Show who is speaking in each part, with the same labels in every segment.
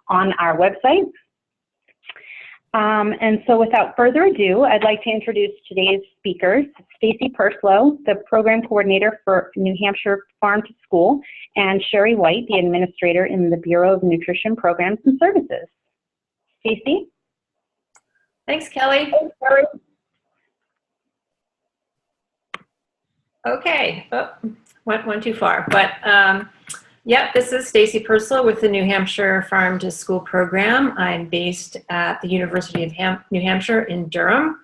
Speaker 1: on our website. And so without further ado, I'd like to introduce today's speakers, Stacy Purslow, the Program Coordinator for New Hampshire Farm to School, and Sherry White, the Administrator in the Bureau of Nutrition Programs and Services. Stacy?
Speaker 2: Thanks, Kelly.
Speaker 1: Thanks, Sherry.
Speaker 2: Okay, went too far, but yep, this is Stacy Purslow with the New Hampshire Farm to School program. I'm based at the University of New Hampshire in Durham,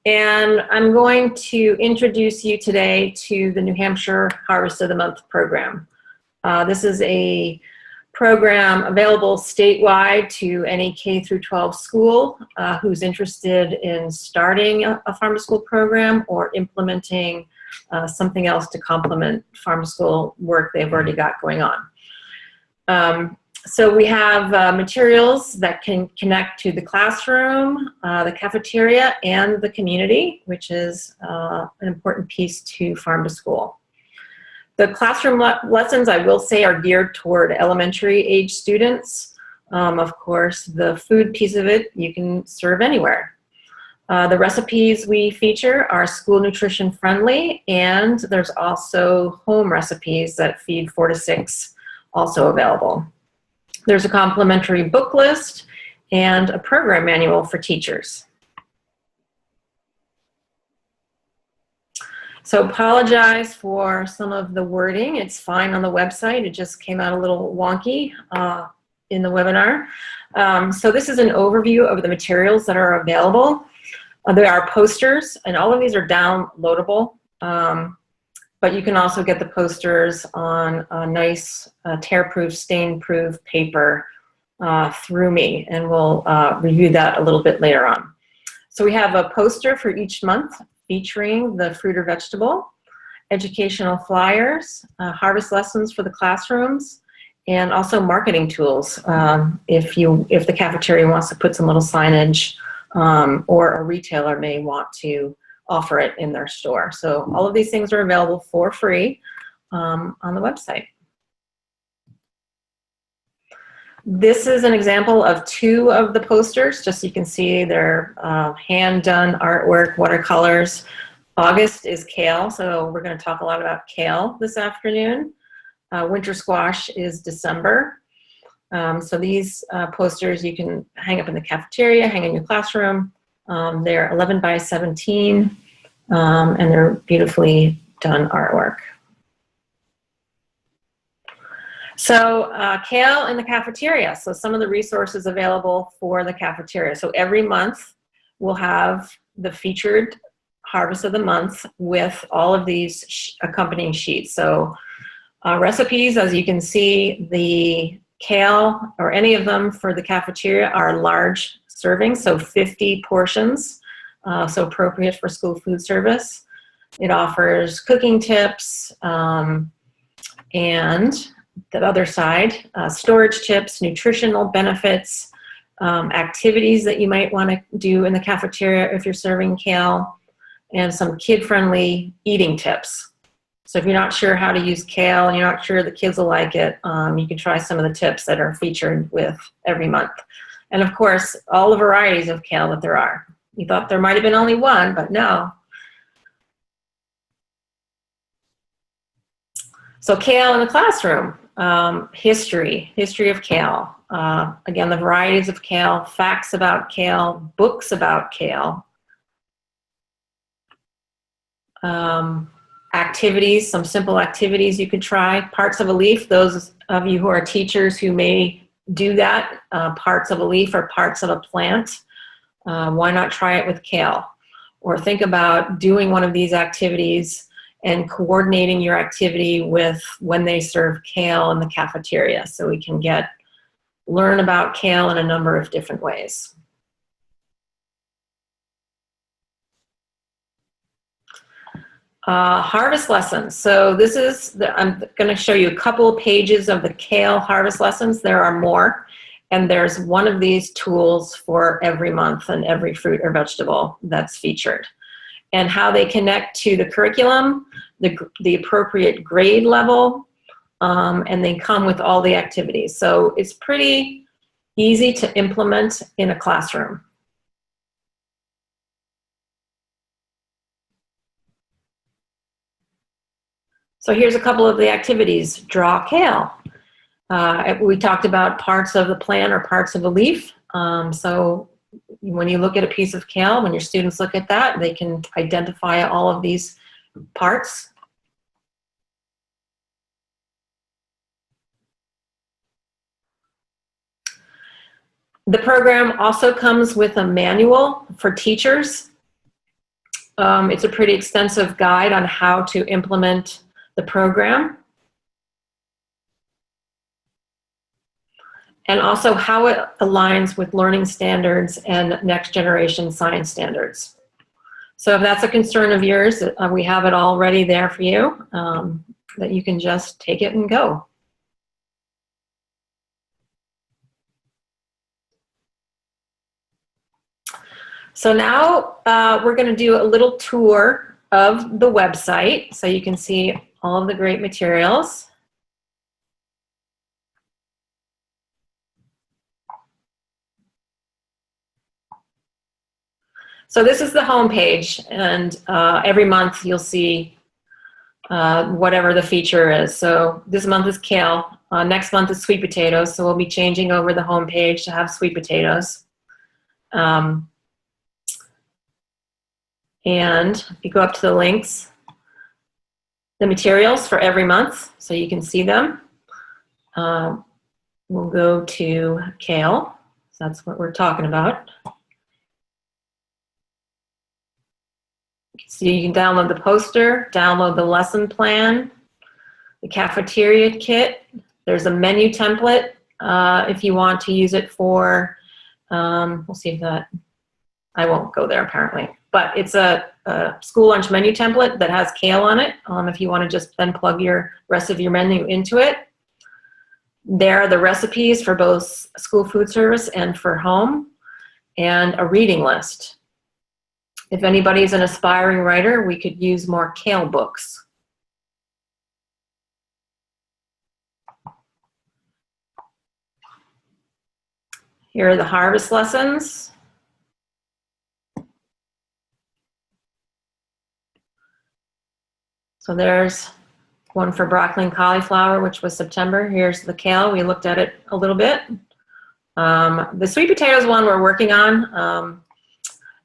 Speaker 2: and I'm going to introduce you today to the New Hampshire Harvest of the Month program. This is a program available statewide to any K through 12 school who's interested in starting a farm to school program or implementing something else to complement farm to school work they've already got going on. So we have materials that can connect to the classroom, the cafeteria, and the community, which is an important piece to farm to school. The classroom lessons, I will say, are geared toward elementary age students. Of course, the food piece of it, you can serve anywhere. The recipes we feature are school nutrition friendly, and there's also home recipes that feed 4 to 6 also available. There's a complimentary book list and a program manual for teachers. So apologize for some of the wording. It's fine on the website. It just came out a little wonky in the webinar. So this is an overview of the materials that are available. There are posters, and all of these are downloadable, but you can also get the posters on a nice tear-proof, stain-proof paper through me, and we'll review that a little bit later on. So we have a poster for each month featuring the fruit or vegetable, educational flyers, harvest lessons for the classrooms, and also marketing tools if the cafeteria wants to put some little signage, or a retailer may want to offer it in their store. So all of these things are available for free on the website. This is an example of 2 of the posters. Just so you can see they're hand-done artwork, watercolors. August is kale, so we're going to talk a lot about kale this afternoon. Winter squash is December. So these posters you can hang up in the cafeteria, hang in your classroom. They're 11 by 17, and they're beautifully done artwork. So kale in the cafeteria. So some of the resources available for the cafeteria. So every month we'll have the featured harvest of the month with all of these accompanying sheets. So recipes, as you can see, the kale or any of them for the cafeteria are large servings, so 50 portions, so appropriate for school food service. It offers cooking tips, and the other side, storage tips, nutritional benefits, activities that you might want to do in the cafeteria if you're serving kale, and some kid-friendly eating tips. So if you're not sure how to use kale and you're not sure the kids will like it, you can try some of the tips that are featured with every month. And of course, all the varieties of kale that there are. You thought there might have been only one, but no. So kale in the classroom, history of kale. Again, the varieties of kale, facts about kale, books about kale. Activities, some simple activities you could try. Parts of a leaf, those of you who are teachers who may do that, parts of a leaf or parts of a plant, why not try it with kale? Or think about doing one of these activities and coordinating your activity with when they serve kale in the cafeteria, so we can learn about kale in a number of different ways. Harvest lessons. So this is, I'm going to show you a couple of pages of the kale harvest lessons. There are more, and there's one of these tools for every month and every fruit or vegetable that's featured. And how they connect to the curriculum, the appropriate grade level, and they come with all the activities. So it's pretty easy to implement in a classroom. So here's a couple of the activities. Draw kale. We talked about parts of the plant or parts of a leaf. So when you look at a piece of kale, when your students look at that, they can identify all of these parts. The program also comes with a manual for teachers. It's a pretty extensive guide on how to implement the program, and also how it aligns with learning standards and next generation science standards. So if that's a concern of yours, we have it all ready there for you, that you can just take it and go. So now we're going to do a little tour of the website so you can see all of the great materials. So this is the home page, and every month you'll see whatever the feature is. So this month is kale. Next month is sweet potatoes, so we'll be changing over the home page to have sweet potatoes. And if you go up to the links, the materials for every month, so you can see them. We'll go to kale, so that's what we're talking about. So you can download the poster, download the lesson plan, the cafeteria kit. There's a menu template if you want to use it for, we'll see if that, I won't go there apparently. But it's a school lunch menu template that has kale on it, if you want to just then plug your rest of your menu into it. There are the recipes for both school food service and for home, and a reading list. If anybody's an aspiring writer, we could use more kale books. Here are the harvest lessons. So there's one for broccoli and cauliflower, which was September. Here's the kale. We looked at it a little bit. The sweet potatoes one we're working on.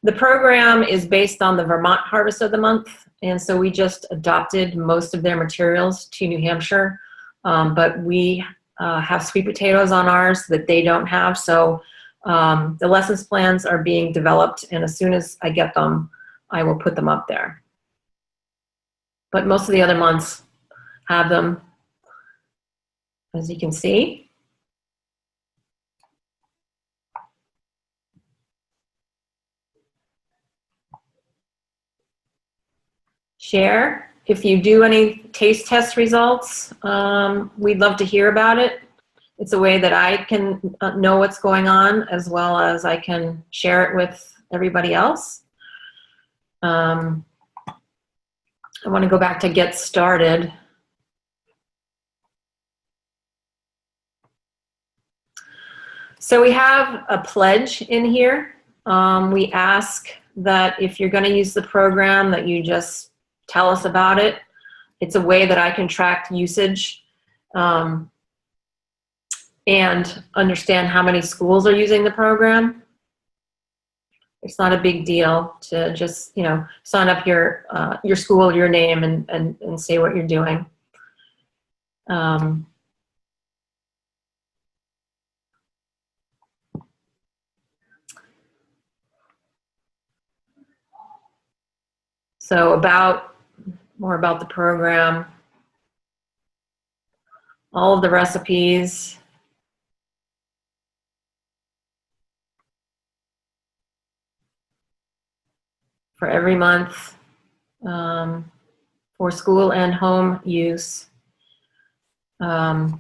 Speaker 2: The program is based on the Vermont Harvest of the Month, and so we just adopted most of their materials to New Hampshire, but we have sweet potatoes on ours that they don't have, so the lessons plans are being developed, and as soon as I get them, I will put them up there. But most of the other months have them, as you can see. Share. If you do any taste test results, we'd love to hear about it. It's a way that I can know what's going on, as well as I can share it with everybody else. I want to go back to get started. So we have a pledge in here. We ask that if you're going to use the program, that you just tell us about it. It's a way that I can track usage and understand how many schools are using the program. It's not a big deal to just, sign up your school, your name, and say what you're doing. So more about the program, all of the recipes. For every month, for school and home use. And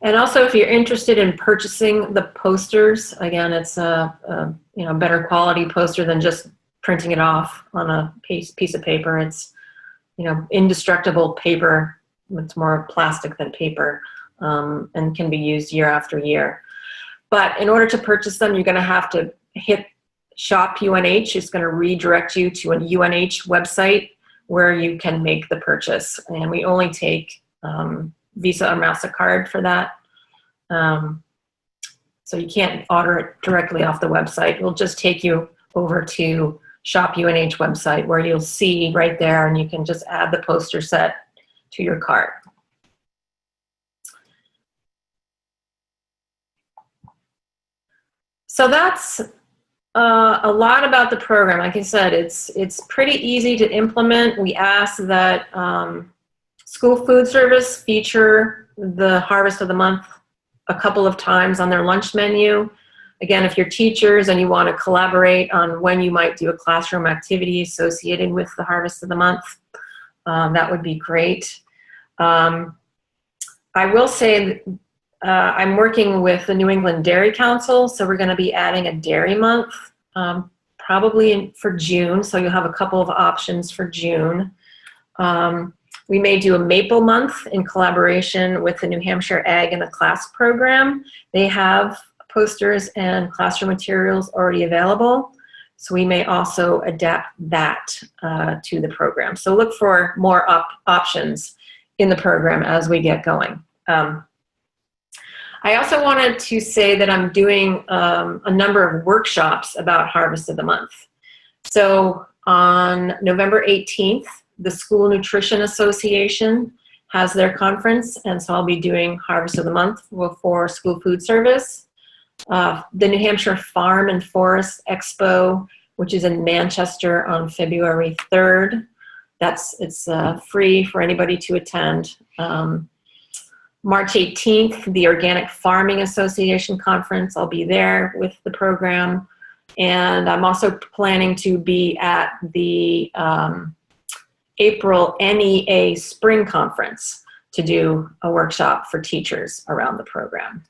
Speaker 2: also, if you're interested in purchasing the posters, again, it's a better quality poster than just printing it off on a piece of paper. It's indestructible paper. It's more plastic than paper, and can be used year after year. But in order to purchase them, you're going to have to hit Shop UNH. It's going to redirect you to a UNH website where you can make the purchase. And we only take Visa or MasterCard for that. So you can't order it directly off the website. It will just take you over to Shop UNH website where you'll see right there, and you can just add the poster set to your cart. So that's a lot about the program. Like I said, it's pretty easy to implement. We ask that school food service feature the Harvest of the Month a couple of times on their lunch menu. Again, if you're teachers and you want to collaborate on when you might do a classroom activity associated with the Harvest of the Month, that would be great. I will say I'm working with the New England Dairy Council, so we're going to be adding a dairy month, probably for June, so you'll have a couple of options for June. We may do a maple month in collaboration with the New Hampshire Ag in the Class program. They have posters and classroom materials already available, so we may also adapt that to the program. So look for more options in the program as we get going. I also wanted to say that I'm doing a number of workshops about Harvest of the Month. So on November 18th, the School Nutrition Association has their conference, and so I'll be doing Harvest of the Month for school food service. The New Hampshire Farm and Forest Expo, which is in Manchester on February 3rd. It's free for anybody to attend. March 18th, the Organic Farming Association Conference. I'll be there with the program. And I'm also planning to be at the April NEA Spring Conference to do a workshop for teachers around the program.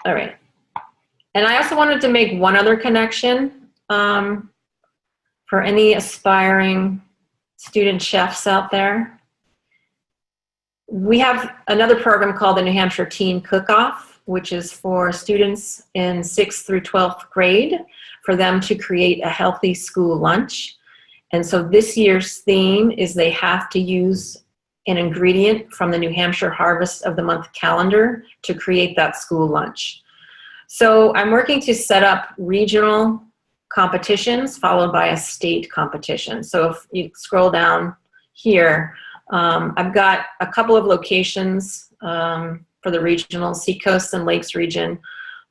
Speaker 2: All right. And I also wanted to make one other connection for any aspiring student chefs out there. We have another program called the New Hampshire Teen Cook-Off, which is for students in 6th through 12th grade, for them to create a healthy school lunch. And so this year's theme is they have to use an ingredient from the New Hampshire Harvest of the Month calendar to create that school lunch. So I'm working to set up regional competitions followed by a state competition. So if you scroll down here, I've got a couple of locations for the regional Seacoast and Lakes region,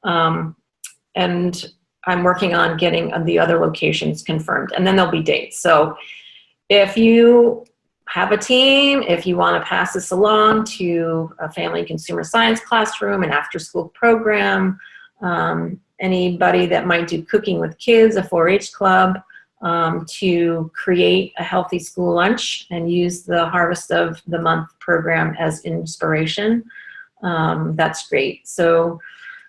Speaker 2: and I'm working on getting the other locations confirmed, and then there'll be dates. So if you have a team, if you want to pass this along to a family and consumer science classroom, an after-school program, anybody that might do cooking with kids, a 4-H club, to create a healthy school lunch and use the Harvest of the Month program as inspiration, that's great. So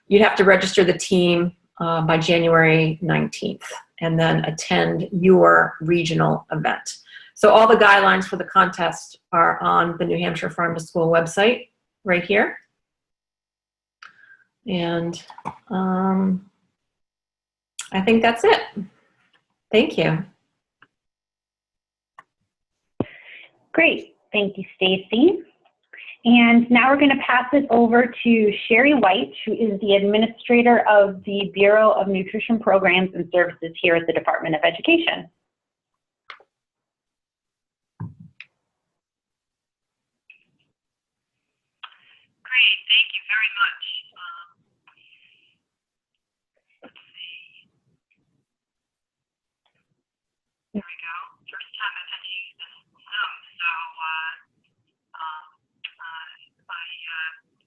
Speaker 2: you'd have to register the team by January 19th and then attend your regional event. So all the guidelines for the contest are on the New Hampshire Farm to School website right here. And I think that's it. Thank you.
Speaker 1: Great. Thank you, Stacy. And now we're going to pass it over to Sherry White, who is the administrator of the Bureau of Nutrition Programs and Services here at the Department of Education.
Speaker 3: Great, thank you very much. Let's see. There we go. First time I've had to use this Zoom, so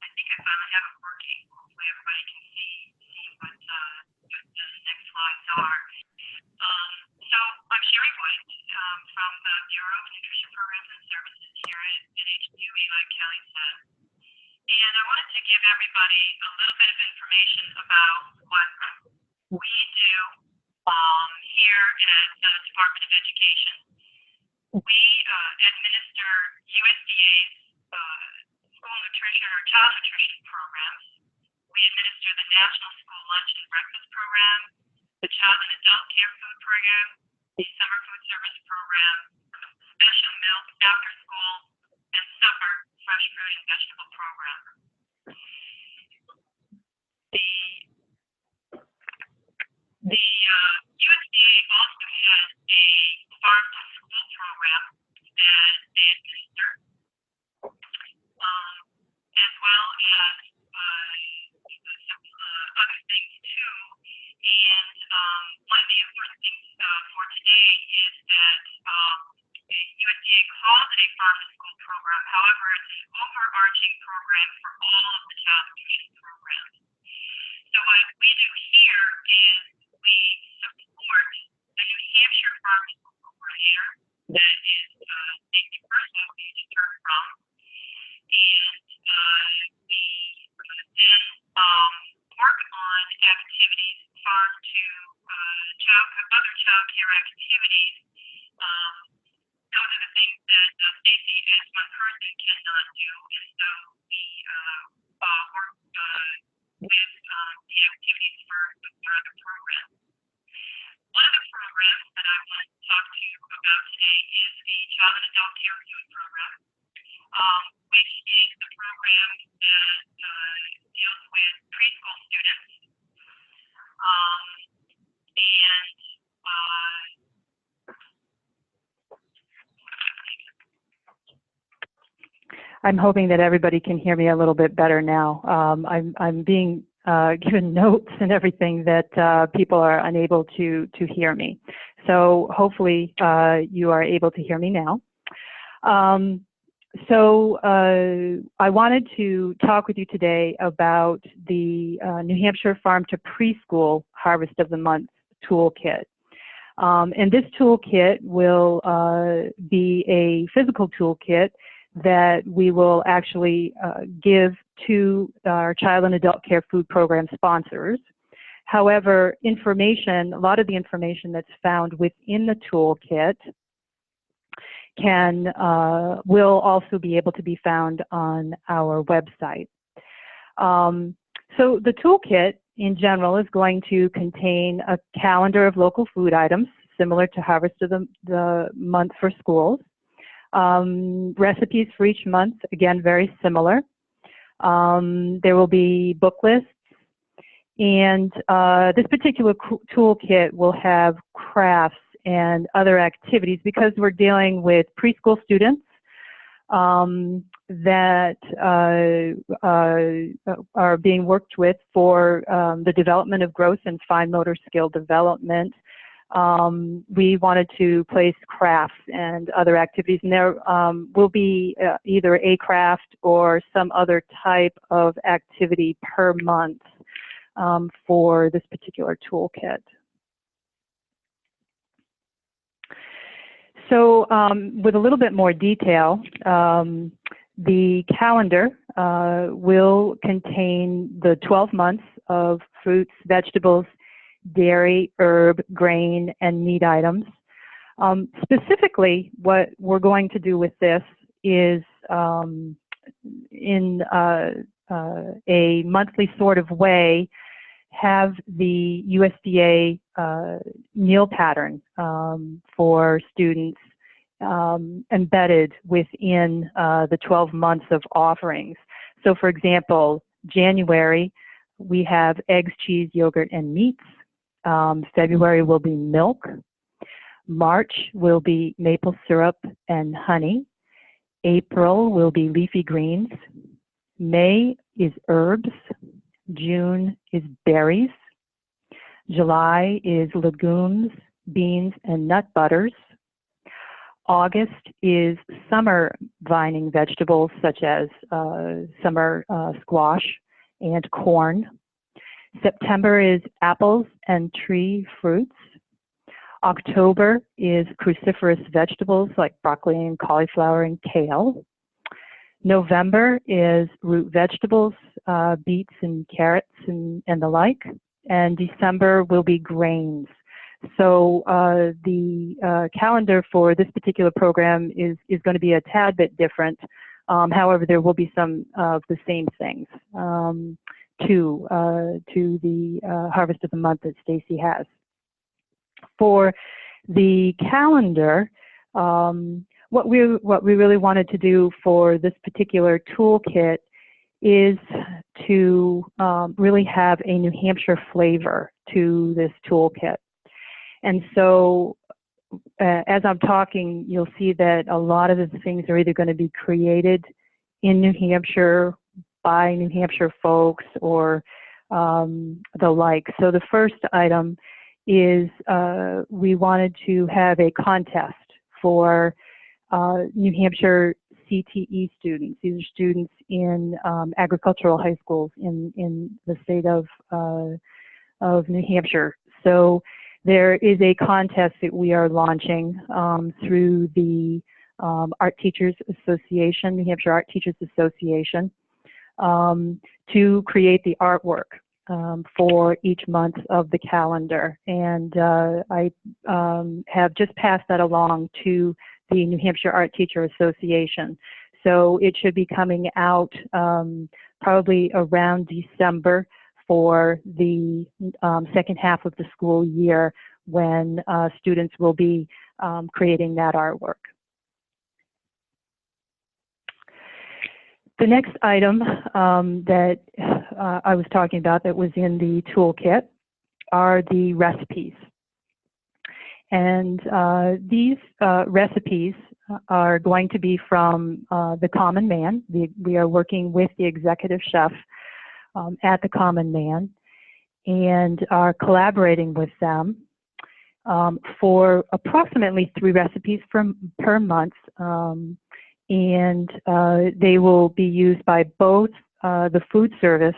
Speaker 3: I think I finally have it working. Hopefully everybody can see what the next slides are. So I'm Sherry White from the Bureau of Nutrition Programs and Services here at NHU, like Kelly said. And I wanted to give everybody a little bit of information about what we do here at the Department of Education. We administer USDA's school nutrition or child nutrition programs. We administer the National School Lunch and Breakfast Program, the Child and Adult Care Food Program, the Summer Food Service Program, Special Milk After School, and Supper Fresh Fruit and Vegetable Program. The USDA also has a farm to school program that they administer, as well as some other things too. And one of the important things for today is that the USDA calls it a farm to school program. However, it's an overarching program for all of the child nutrition programs. So what we do here is we support the New Hampshire Farm to School coordinator that is Stacey Perslow, who you just heard from, and we then work on activities, farm to other child care activities. Those are the things that Stacey, as one person, cannot do, and so we work with the activities for our other programs. One of the programs that I want to talk to you about today is the Child and Adult Care Food Program, which is the program that deals with preschool students.
Speaker 4: I'm hoping that everybody can hear me a little bit better now. I'm being given notes and everything that people are unable to hear me. So hopefully you are able to hear me now. I wanted to talk with you today about the New Hampshire Farm to Preschool Harvest of the Month toolkit. And this toolkit will be a physical toolkit that we will actually give to our child and adult care food program sponsors. However, a lot of the information that's found within the toolkit will also be able to be found on our website. So the toolkit in general is going to contain a calendar of local food items similar to Harvest of the Month for schools. Recipes for each month, again, very similar. There will be book lists, and this particular toolkit will have crafts and other activities because we're dealing with preschool students that are being worked with for the development of growth and fine motor skill development. We wanted to place crafts and other activities, and there will be either a craft or some other type of activity per month for this particular toolkit. So with a little bit more detail, the calendar will contain the 12 months of fruits, vegetables, dairy, herb, grain, and meat items. Specifically, what we're going to do with this is in a monthly sort of way, have the USDA meal pattern for students embedded within the 12 months of offerings. So for example, January, we have eggs, cheese, yogurt, and meats. February will be milk. March will be maple syrup and honey. April will be leafy greens. May is herbs. June is berries. July is legumes, beans, and nut butters. August is summer vining vegetables such as summer squash and corn. September is apples and tree fruits. October is cruciferous vegetables like broccoli and cauliflower and kale. November is root vegetables, beets and carrots and the like. And December will be grains. So the calendar for this particular program is going to be a tad bit different However, there will be some of the same things to the Harvest of the Month that Stacy has. For the calendar, what we really wanted to do for this particular toolkit is to really have a New Hampshire flavor to this toolkit. And so as I'm talking, you'll see that a lot of the things are either going to be created in New Hampshire by New Hampshire folks or the like. So the first item is we wanted to have a contest for New Hampshire CTE students. These are students in agricultural high schools in the state of New Hampshire. So there is a contest that we are launching through the Art Teachers Association, New Hampshire Art Teachers Association, to create the artwork for each month of the calendar. And I have just passed that along to the New Hampshire Art Teacher Association. So it should be coming out probably around December for the second half of the school year when students will be creating that artwork. The next item that I was talking about that was in the toolkit are the recipes. And these recipes are going to be from the Common Man. We are working with the executive chef at the Common Man and are collaborating with them for approximately 3 recipes per month. And they will be used by both the food service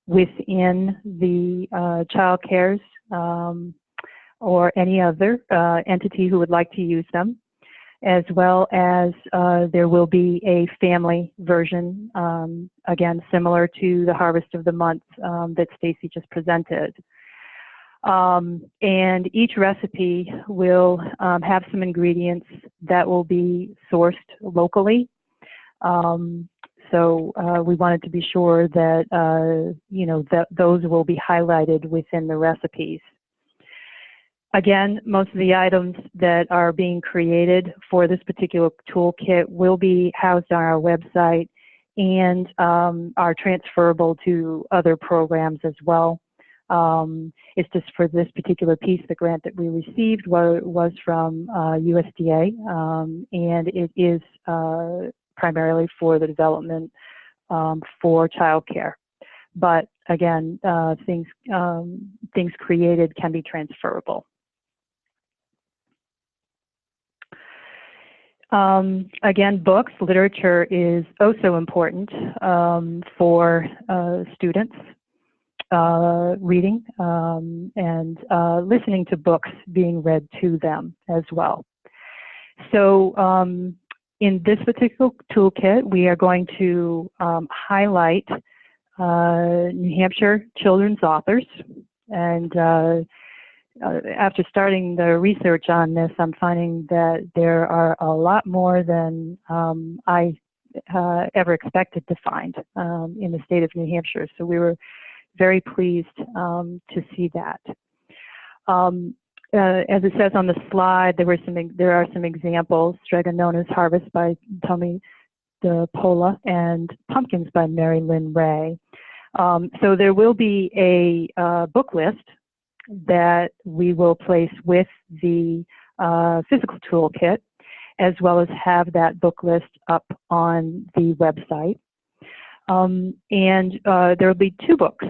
Speaker 4: within the child cares or any other entity who would like to use them, as well as there will be a family version, again, similar to the Harvest of the Month that Stacy just presented. And each recipe will have some ingredients that will be sourced locally. So we wanted to be sure that, you know, that those will be highlighted within the recipes. Again, most of the items that are being created for this particular toolkit will be housed on our website and are transferable to other programs as well. It's just for this particular piece, the grant that we received was from USDA, and it is primarily for the development for childcare. But again, things created can be transferable. Again, books, literature is also important for students. Reading and listening to books being read to them as well. So in this particular toolkit, we are going to highlight New Hampshire children's authors. And after starting the research on this, I'm finding that there are a lot more than I ever expected to find in the state of New Hampshire. So we were very pleased to see that. As it says on the slide, there are some examples: Stregonona's Harvest by Tommy DePola and Pumpkins by Mary Lynn Ray. So there will be a book list that we will place with the physical toolkit, as well as have that book list up on the website. And there will be 2 books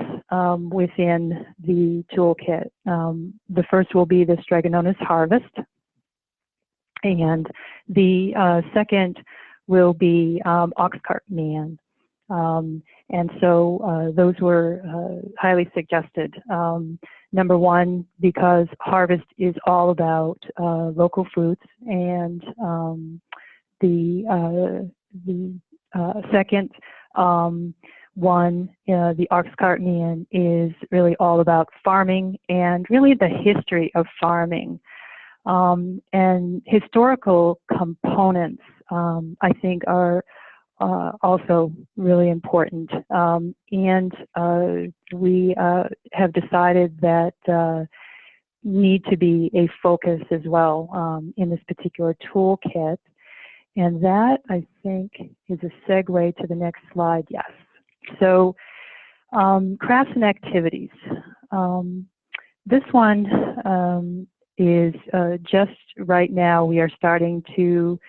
Speaker 4: within the toolkit. The first will be the Stregonona's Harvest, and the second will be Oxcart Man. And so those were highly suggested. Number one, because Harvest is all about local foods, and the second one, the Oxcart Man, is really all about farming and really the history of farming. And historical components, I think, are also really important. And we have decided that need to be a focus as well in this particular toolkit. And that, I think, is a segue to the next slide. Yes. So crafts and activities. This one is just right now we are starting to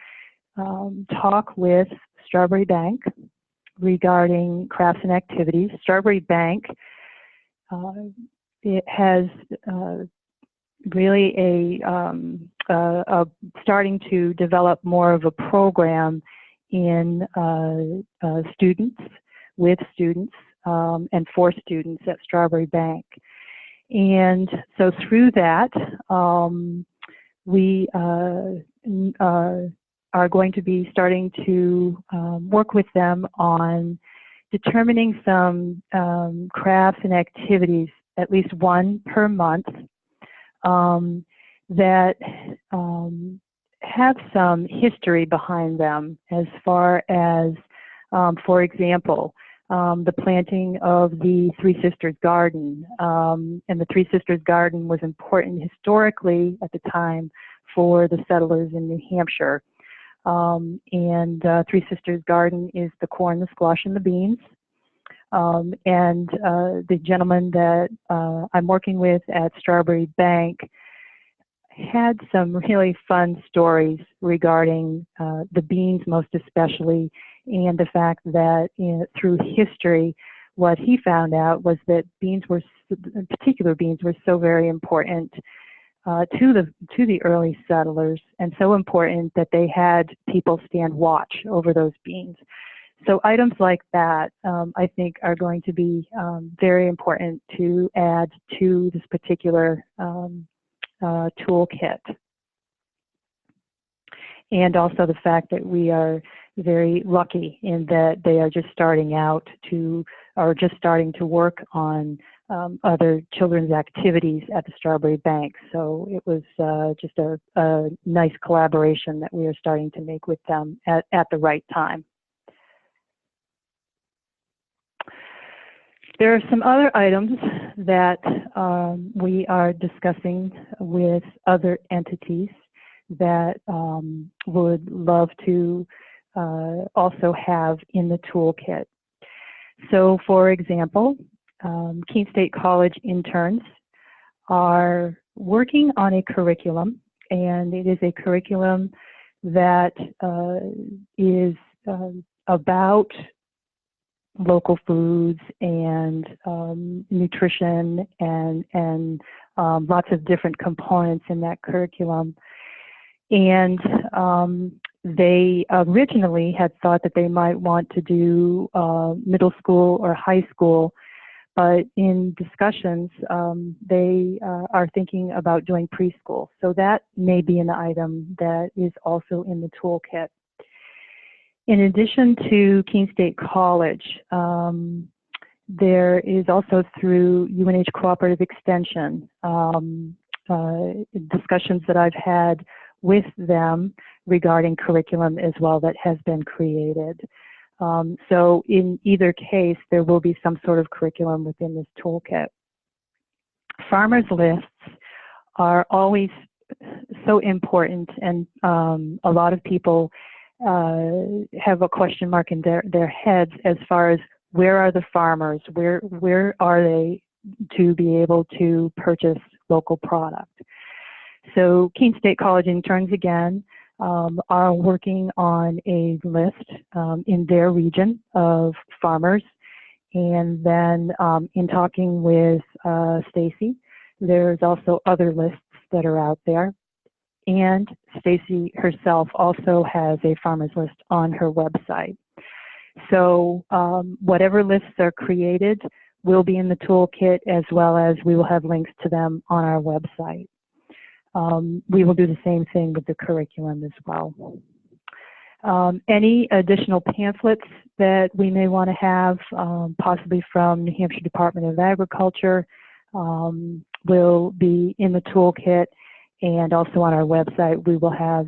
Speaker 4: talk with Strawberry Bank regarding crafts and activities. Strawberry Bank, it has really starting to develop more of a program in students, with students, and for students at Strawberry Bank. And so through that, we are going to be starting to work with them on determining some crafts and activities, at least one per month, that have some history behind them as far as, for example, the planting of the Three Sisters Garden. And the Three Sisters Garden was important historically at the time for the settlers in New Hampshire. And Three Sisters Garden is the corn, the squash, and the beans. And the gentleman that I'm working with at Strawberry Bank had some really fun stories regarding the beans, most especially, and the fact that through history, what he found out was that particular beans were so very important to the early settlers, and so important that they had people stand watch over those beans. So items like that, I think, are going to be very important to add to this particular toolkit. And also the fact that we are very lucky in that they are just starting out or just starting to work on other children's activities at the Strawberry Bank. So it was just a nice collaboration that we are starting to make with them at the right time. There are some other items that we are discussing with other entities that would love to also have in the toolkit. So, for example, Keene State College interns are working on a curriculum, and it is a curriculum that is about local foods and nutrition and lots of different components in that curriculum. And they originally had thought that they might want to do middle school or high school, but in discussions, they are thinking about doing preschool. So that may be an item that is also in the toolkit. In addition to Keene State College, there is also through UNH Cooperative Extension discussions that I've had with them regarding curriculum as well that has been created. So in either case, there will be some sort of curriculum within this toolkit. Farmers lists are always so important, and a lot of people have a question mark in their heads as far as where are the farmers, where are they to be able to purchase local product. So Keene State College interns again are working on a list in their region of farmers, and then in talking with Stacy, there's also other lists that are out there. And Stacy herself also has a farmers list on her website. So whatever lists are created will be in the toolkit, as well as we will have links to them on our website. We will do the same thing with the curriculum as well. Any additional pamphlets that we may want to have, possibly from New Hampshire Department of Agriculture, will be in the toolkit. And also on our website, we will have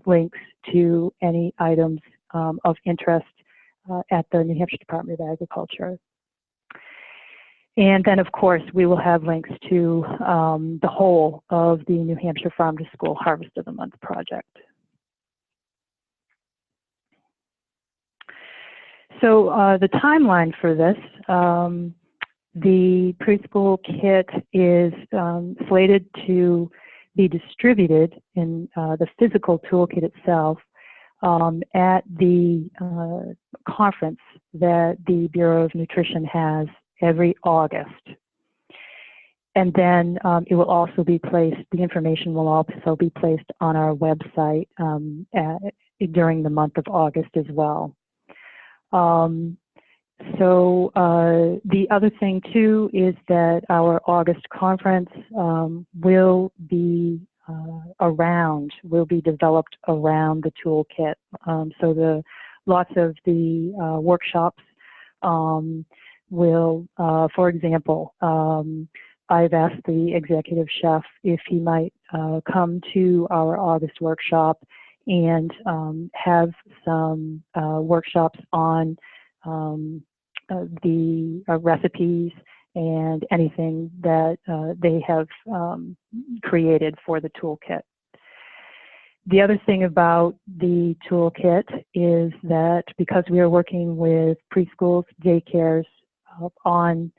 Speaker 4: links to any items of interest at the New Hampshire Department of Agriculture. And then, of course, we will have links to the whole of the New Hampshire Farm to School Harvest of the Month project. So the timeline for this, the preschool kit is slated to be distributed in the physical toolkit itself at the conference that the Bureau of Nutrition has every August. And then it will also be placed, the information will also be placed on our website during the month of August as well. So the other thing too is that our August conference will be developed around the toolkit. So lots of the workshops will, for example, I've asked the executive chef if he might come to our August workshop and have some workshops on the recipes and anything that they have created for the toolkit. The other thing about the toolkit is that because we are working with preschools, daycares on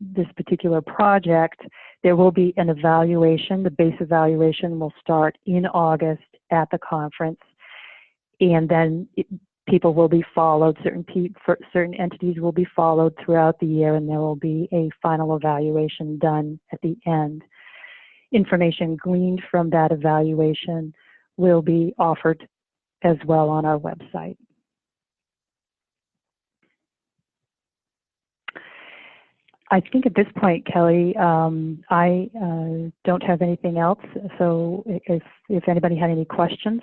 Speaker 4: this particular project, there will be an evaluation. The base evaluation will start in August at the conference, and then people will be followed, certain entities will be followed throughout the year, and there will be a final evaluation done at the end. Information gleaned from that evaluation will be offered as well on our website. I think at this point, Kelly, I don't have anything else, so if anybody had any questions.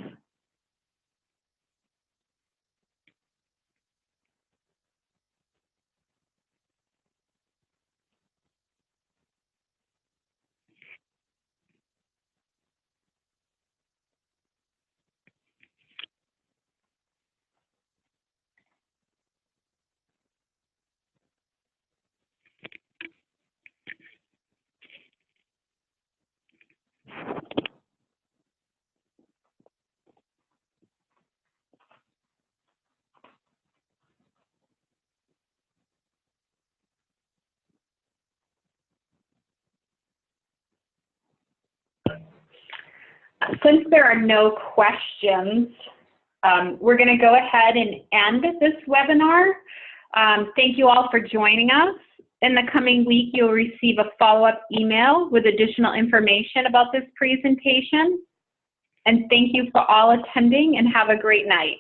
Speaker 1: Since there are no questions, we're going to go ahead and end this webinar. Thank you all for joining us. In the coming week, you'll receive a follow-up email with additional information about this presentation. And thank you for all attending, and have a great night.